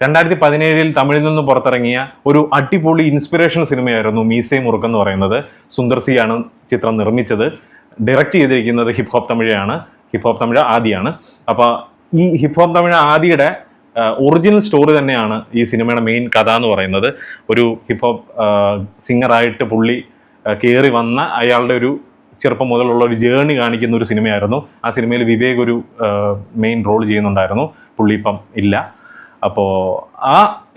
2017 തമിഴിൽ നിന്ന് പുറത്തിറങ്ങിയ ഒരു അടിപൊളി ഇൻസ്പിറേഷൻ സിനിമയായിരുന്നു മീസൈ മുറുക്ക് എന്ന് പറയുന്നത്. സുന്ദർ സി ആണ് ചിത്രം നിർമ്മിച്ചത്. ഡയറക്റ്റ് ചെയ്തിരിക്കുന്നത് ഹിപ്പ് ഹോപ്പ് തമിഴ് ആദിയാണ്. അപ്പോൾ ഈ ഹിപ്പ് ഹോപ്പ് തമിഴ് ആദിയുടെ ഒറിജിനൽ സ്റ്റോറി തന്നെയാണ് ഈ സിനിമയുടെ മെയിൻ കഥ എന്ന് പറയുന്നത്. ഒരു ഹിപ്പ് ഹോപ്പ് സിംഗറായിട്ട് പുള്ളി കയറി വന്ന അയാളുടെ ഒരു ചെറുപ്പം മുതലുള്ള ഒരു ജേർണി കാണിക്കുന്ന ഒരു സിനിമയായിരുന്നു. ആ സിനിമയിൽ വിവേക് ഒരു മെയിൻ റോൾ ചെയ്യുന്നുണ്ടായിരുന്നു. പുള്ളി ഇപ്പം ഇല്ല. അപ്പോൾ ആ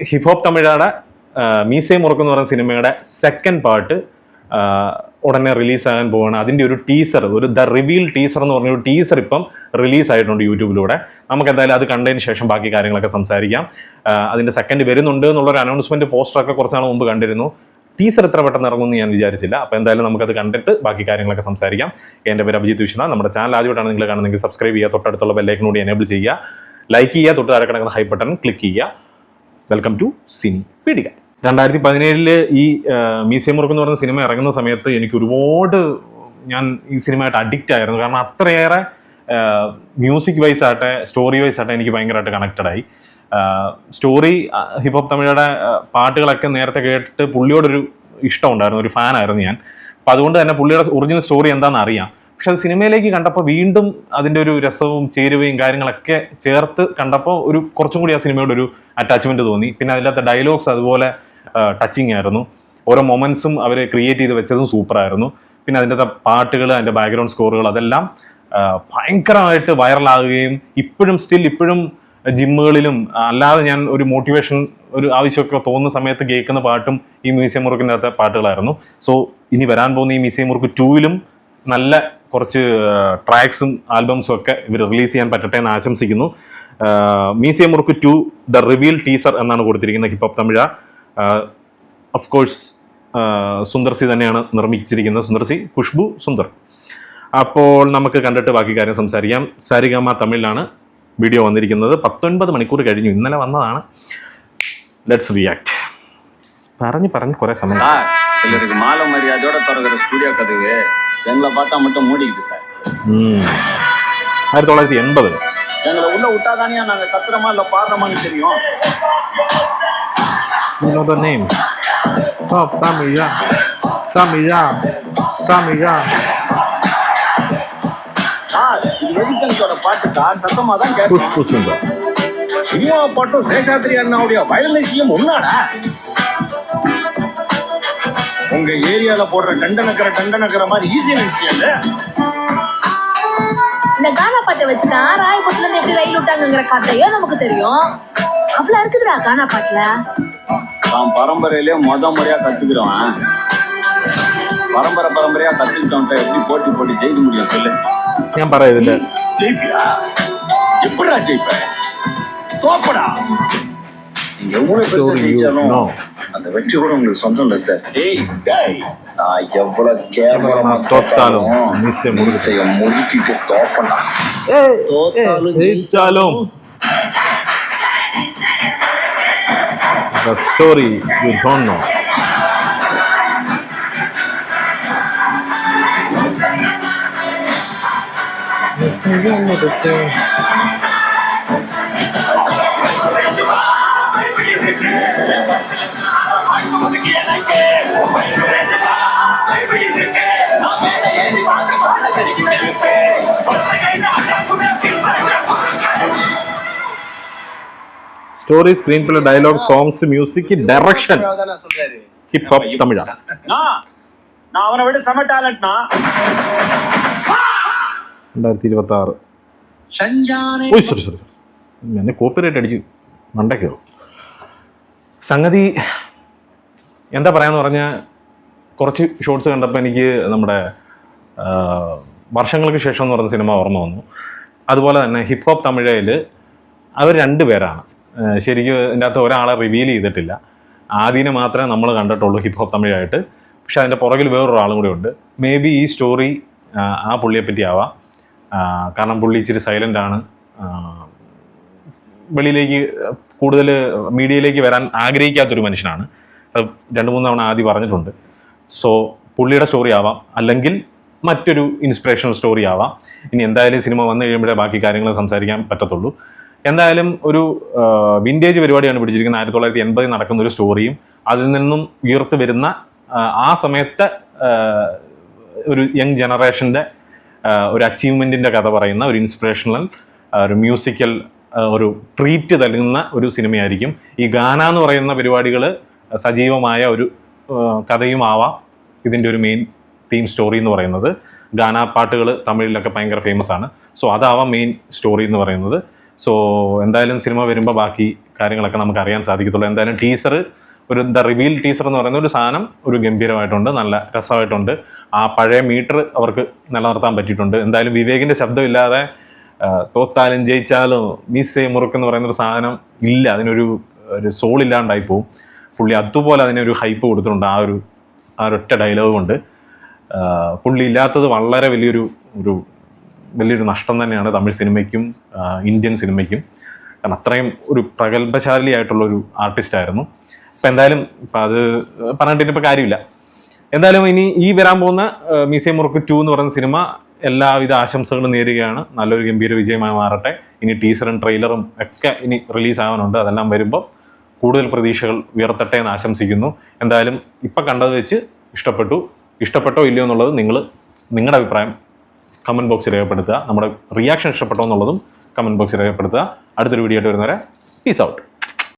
ഹിപ്പ് ഹോപ്പ് തമിഴയുടെ മീസൈ മുറുക്ക് എന്ന് പറയുന്ന സിനിമയുടെ സെക്കൻഡ് പാർട്ട് ഉടനെ റിലീസാകാൻ പോവുകയാണ്. അതിൻ്റെ ഒരു ടീസർ, ഒരു ദ റിവീൽ ടീസർ എന്ന് പറഞ്ഞൊരു ടീസർ ഇപ്പം റിലീസായിട്ടുണ്ട് യൂട്യൂബിലൂടെ. നമുക്ക് എന്തായാലും അത് കണ്ടതിന് ശേഷം ബാക്കി കാര്യങ്ങളൊക്കെ സംസാരിക്കാം. അതിൻ്റെ സെക്കൻഡ് വരുന്നുണ്ട് എന്നുള്ളൊരു അനൗൺസ്മെൻറ്റ് പോസ്റ്ററൊക്കെ കുറച്ച് നാൾ മുമ്പ് കണ്ടിരുന്നു. ടീസർ എത്ര പെട്ടെന്ന് ഇറങ്ങുമെന്ന് ഞാൻ വിചാരിച്ചില്ല. അപ്പോൾ എന്തായാലും നമുക്കത് കണ്ടിട്ട് ബാക്കി കാര്യങ്ങളൊക്കെ സംസാരിക്കാം. എൻ്റെ പേര് അഭിജിത്ത് വിശ്വനാഥ്. നമ്മുടെ ചാനൽ ആദ്യമായിട്ടാണ് നിങ്ങൾ കാണുന്നതെങ്കിൽ സബ്സ്ക്രൈബ് ചെയ്യുക, തൊട്ടടുത്തുള്ള ബെല്ലൈക്കൺ കൂടി എനേബിൾ ചെയ്യുക, ലൈക്ക് ചെയ്യുക, തൊട്ട് താഴെ കിടക്കുന്ന ഹൈ ബട്ടൺ ക്ലിക്ക് ചെയ്യുക. Welcome to Cini Peedika. 2017 ഈ മീസൈ മുറുക്ക് എന്ന് പറയുന്ന സിനിമ ഇറങ്ങുന്ന സമയത്ത് എനിക്ക് ഞാൻ ഈ സിനിമയായിട്ട് അഡിക്റ്റ് ആയിരുന്നു. കാരണം അത്രയേറെ മ്യൂസിക് വൈസ് ആട്ടെ സ്റ്റോറി വൈസ് ആട്ടെ എനിക്ക് ഭയങ്കരമായിട്ട് കണക്റ്റഡായി. സ്റ്റോറി ഹിപ്പ് ഹോപ്പ് തമിഴയുടെ പാട്ടുകളൊക്കെ നേരത്തെ കേട്ടിട്ട് പുള്ളിയോടൊരു ഇഷ്ടമുണ്ടായിരുന്നു, ഒരു ഫാനായിരുന്നു ഞാൻ. അപ്പോൾ അതുകൊണ്ട് തന്നെ പുള്ളിയുടെ ഒറിജിനൽ സ്റ്റോറി എന്താണെന്ന് അറിയാം. പക്ഷെ അത് സിനിമയിലേക്ക് കണ്ടപ്പോൾ വീണ്ടും അതിൻ്റെ ഒരു രസവും ചേരുവയും കാര്യങ്ങളൊക്കെ ചേർത്ത് കണ്ടപ്പോൾ കുറച്ചും കൂടി ആ സിനിമയോട് ഒരു അറ്റാച്ച്മെൻറ്റ് തോന്നി. പിന്നെ അതിനകത്തെ ഡയലോഗ്സ് അതുപോലെ ടച്ചിങ് ആയിരുന്നു. ഓരോ മൊമെൻറ്റ്സും അവർ ക്രിയേറ്റ് ചെയ്ത് വെച്ചതും സൂപ്പറായിരുന്നു. പിന്നെ അതിൻ്റെ പാട്ടുകൾ, അതിൻ്റെ ബാക്ക്ഗ്രൗണ്ട് സ്കോറുകൾ അതെല്ലാം ഭയങ്കരമായിട്ട് വൈറലാകുകയും ഇപ്പോഴും ജിമ്മുകളിലും അല്ലാതെ ഞാൻ ഒരു മോട്ടിവേഷൻ ഒരു ആവശ്യമൊക്കെ തോന്നുന്ന സമയത്ത് കേൾക്കുന്ന പാട്ടും ഈ മീസൈ മുറുക്കിൻ്റെ അകത്തെ പാട്ടുകളായിരുന്നു. സോ ഇനി വരാൻ പോകുന്ന ഈ മീസൈ മുറുക്ക് 2-ലും നല്ല കുറച്ച് ട്രാക്സും ആൽബംസും ഒക്കെ ഇവർ റിലീസ് ചെയ്യാൻ പറ്റട്ടെ എന്ന് ആശംസിക്കുന്നു. മീസൈ മുറുക്ക് 2 ദ റിവീൽ ടീസർ എന്നാണ് കൊടുത്തിരിക്കുന്നത് hip hop Tamizha. Of course Sundar C തന്നെയാണ് നിർമ്മിച്ചിരിക്കുന്നത്. സുന്ദർ സി, ഖുഷ്ബു സുന്ദർ. അപ്പോൾ നമുക്ക് കണ്ടിട്ട് ബാക്കി കാര്യം സംസാരിക്കാം. സരിഗമ തമിഴിലാണ് വീഡിയോ വന്നിരിക്കുന്നത്. 19 മണിക്കൂർ കഴിഞ്ഞു, ഇന്നലെ വന്നതാണ്. Let's react. പറഞ്ഞ് കുറെ സമയം. சிலருக்கு மாலை மரியாதையோட திறக்கிற ஸ்டுடியோ கதவு எங்களை பார்த்தா மட்டும் மூடிக்குது சார். 1980 எங்களை உள்ள விட்டாதானியா நாங்க கத்துறமா இல்ல பாடுறோமான்னு தெரியும். You know the name? Oh, Tamiya. Sir இது வெகுஜனத்தோட பாட்டு சார், சத்தமா தான் கேட்கும். சினிமா பாட்டும் சேஷாத்ரி அண்ணாவுடைய வயலினையும் ஒன்னாடா. உங்க ஏரியால போடுற டண்டனக்கர மாதிரி ஈஸியான விஷயம் இல்ல. இந்த கானா பாட்டை வச்சுதான் ராயபுரத்துல இருந்து எப்படி ரயில் விட்டாங்கிற கதையோ நமக்கு தெரியும். அவ்வளவு இருக்குதுடா கானா பாட்டுல. நான் பரம்பரையிலே முறையா கத்துக்கிறவன். பரம்பரையா கத்துக்கிட்டோம் எப்படி போட்டி ஜெயிக்க முடியும் சொல்லு. ഞാൻ പറയുന്നില്ല. ஜெயிப்பியா? எப்படிடா ஜெயிப்ப? தோப்படா. நீங்க எவ்வளவு பெருசா ஜெயிச்சாலும் அந்த வெற்றி கூட உங்களுக்கு சொந்தம் இல்ல சார். நான் எவ்வளவு கேவலமா தோத்தாலும் மீசை முறுக்கைய முறுக்கிட்டு தோப்படா. தோத்தாலும் ஜெயிச்சாலும் the story you don't know. Story, screenplay, dialogue, songs, music, direction Hip Hop Tamizha. நான் அவனை விட செம டாலண்ட்னா. 2026 എന്നെ കോപ്പിറൈറ്റ് അടിച്ച് മണ്ടയ്ക്കോ. സംഗതി എന്താ പറയാന്ന് പറഞ്ഞാൽ, കുറച്ച് ഷോർട്സ് കണ്ടപ്പോൾ എനിക്ക് നമ്മുടെ വർഷങ്ങൾക്ക് ശേഷം എന്ന് പറയുന്ന സിനിമ ഓർമ്മ വന്നു. അതുപോലെ തന്നെ ഹിപ്പ് ഹോപ്പ് തമിഴയിൽ അവർ 2 പേരാണ്. ശരിക്കും ഇതിൻ്റെ അകത്ത് ഒരാളെ റിവീൽ ചെയ്തിട്ടില്ല. ആദ്യനെ മാത്രമേ നമ്മൾ കണ്ടിട്ടുള്ളൂ ഹിപ്പ് ഹോപ്പ് തമിഴായിട്ട്. പക്ഷെ അതിൻ്റെ പുറകിൽ വേറൊരാളും കൂടി ഉണ്ട്. മേ ബി ഈ സ്റ്റോറി ആ പുള്ളിയെപ്പറ്റി ആവാം. കാരണം പുള്ളി ഇച്ചിരി സൈലൻ്റ് ആണ്. വെളിയിലേക്ക് കൂടുതൽ മീഡിയയിലേക്ക് വരാൻ ആഗ്രഹിക്കാത്തൊരു മനുഷ്യനാണ്. അത് 2-3 തവണ ആദ്യം പറഞ്ഞിട്ടുണ്ട്. സോ പുള്ളിയുടെ സ്റ്റോറി ആവാം, അല്ലെങ്കിൽ മറ്റൊരു ഇൻസ്പിറേഷണൽ സ്റ്റോറി ആവാം. ഇനി എന്തായാലും സിനിമ വന്നു കഴിയുമ്പോഴേ ബാക്കി കാര്യങ്ങൾ സംസാരിക്കാൻ പറ്റത്തുള്ളൂ. എന്തായാലും ഒരു വിൻറ്റേജ് പരിപാടിയാണ് പിടിച്ചിരിക്കുന്നത്. 1980 നടക്കുന്ന ഒരു സ്റ്റോറിയും അതിൽ നിന്നും ഉയർത്ത് വരുന്ന ആ സമയത്തെ ഒരു യങ് ജനറേഷൻ്റെ ഒരു അച്ചീവ്മെൻറ്റിൻ്റെ കഥ പറയുന്ന ഒരു ഇൻസ്പിറേഷണൽ ഒരു മ്യൂസിക്കൽ ഒരു ട്രീറ്റ് നൽകുന്ന ഒരു സിനിമയായിരിക്കും. ഈ ഗാന എന്ന് പറയുന്ന പരിപാടികൾ സജീവമായ ഒരു കഥയും ആവാം ഇതിൻ്റെ ഒരു മെയിൻ തീം സ്റ്റോറി എന്ന് പറയുന്നത്. ഗാന പാട്ടുകൾ തമിഴിലൊക്കെ ഭയങ്കര ഫേമസ് ആണ്. സോ അതാവാം മെയിൻ സ്റ്റോറി എന്ന് പറയുന്നത്. സോ എന്തായാലും സിനിമ വരുമ്പോൾ ബാക്കി കാര്യങ്ങളൊക്കെ നമുക്ക് അറിയാൻ സാധിക്കത്തുള്ളൂ. എന്തായാലും ടീസർ ഒരു റിവീൽ ടീസർ എന്ന് പറയുന്ന ഒരു സാധനം ഒരു ഗംഭീരമായിട്ടുണ്ട്, നല്ല രസമായിട്ടുണ്ട്. ആ പഴയ മീറ്റർ അവർക്ക് നിലനിർത്താൻ പറ്റിയിട്ടുണ്ട്. എന്തായാലും വിവേകിൻ്റെ ശബ്ദമില്ലാതെ തോത്താലും ജയിച്ചാലും മീസേ മുറുക്കെന്ന് പറയുന്നൊരു സാധനം ഇല്ല, അതിനൊരു സോൾ ഇല്ലാണ്ടായി പോവും. പുള്ളി അതുപോലെ അതിനൊരു ഹൈപ്പ് കൊടുത്തിട്ടുണ്ട് ആ ഒരൊറ്റ ഡയലോഗ് കൊണ്ട്. പുള്ളി ഇല്ലാത്തത് വളരെ വലിയൊരു നഷ്ടം തന്നെയാണ് തമിഴ് സിനിമയ്ക്കും ഇന്ത്യൻ സിനിമയ്ക്കും. കാരണം അത്രയും ഒരു പ്രഗത്ഭശാലിയായിട്ടുള്ളൊരു ആർട്ടിസ്റ്റായിരുന്നു. അപ്പം എന്തായാലും ഇപ്പം അത് പറഞ്ഞിട്ടിപ്പോൾ കാര്യമില്ല. എന്തായാലും ഇനി ഈ വരാൻ പോകുന്ന മീസേ മുറുക്ക് 2 എന്ന് പറയുന്ന സിനിമ എല്ലാവിധ ആശംസകളും നേരുകയാണ്. നല്ലൊരു ഗംഭീര വിജയമായി മാറട്ടെ. ഇനി ടീസറും ട്രെയിലറും ഒക്കെ ഇനി റിലീസ് ആവാനുണ്ട്. അതെല്ലാം വരുമ്പോൾ കൂടുതൽ പ്രതീക്ഷകൾ ഉയർത്തട്ടെ എന്ന് ആശംസിക്കുന്നു. എന്തായാലും ഇപ്പം കണ്ടത് വെച്ച് ഇഷ്ടപ്പെട്ടോ ഇല്ലയോ എന്നുള്ളത് നിങ്ങളുടെ അഭിപ്രായം കമൻറ്റ് ബോക്സിൽ രേഖപ്പെടുത്തുക. നമ്മുടെ റിയാക്ഷൻ ഇഷ്ടപ്പെട്ടോ എന്നുള്ളതും കമൻറ്റ് ബോക്സിൽ രേഖപ്പെടുത്തുക. അടുത്തൊരു വീഡിയോ ആയിട്ട് വരുന്നവരെ പീസ് ഔട്ട്.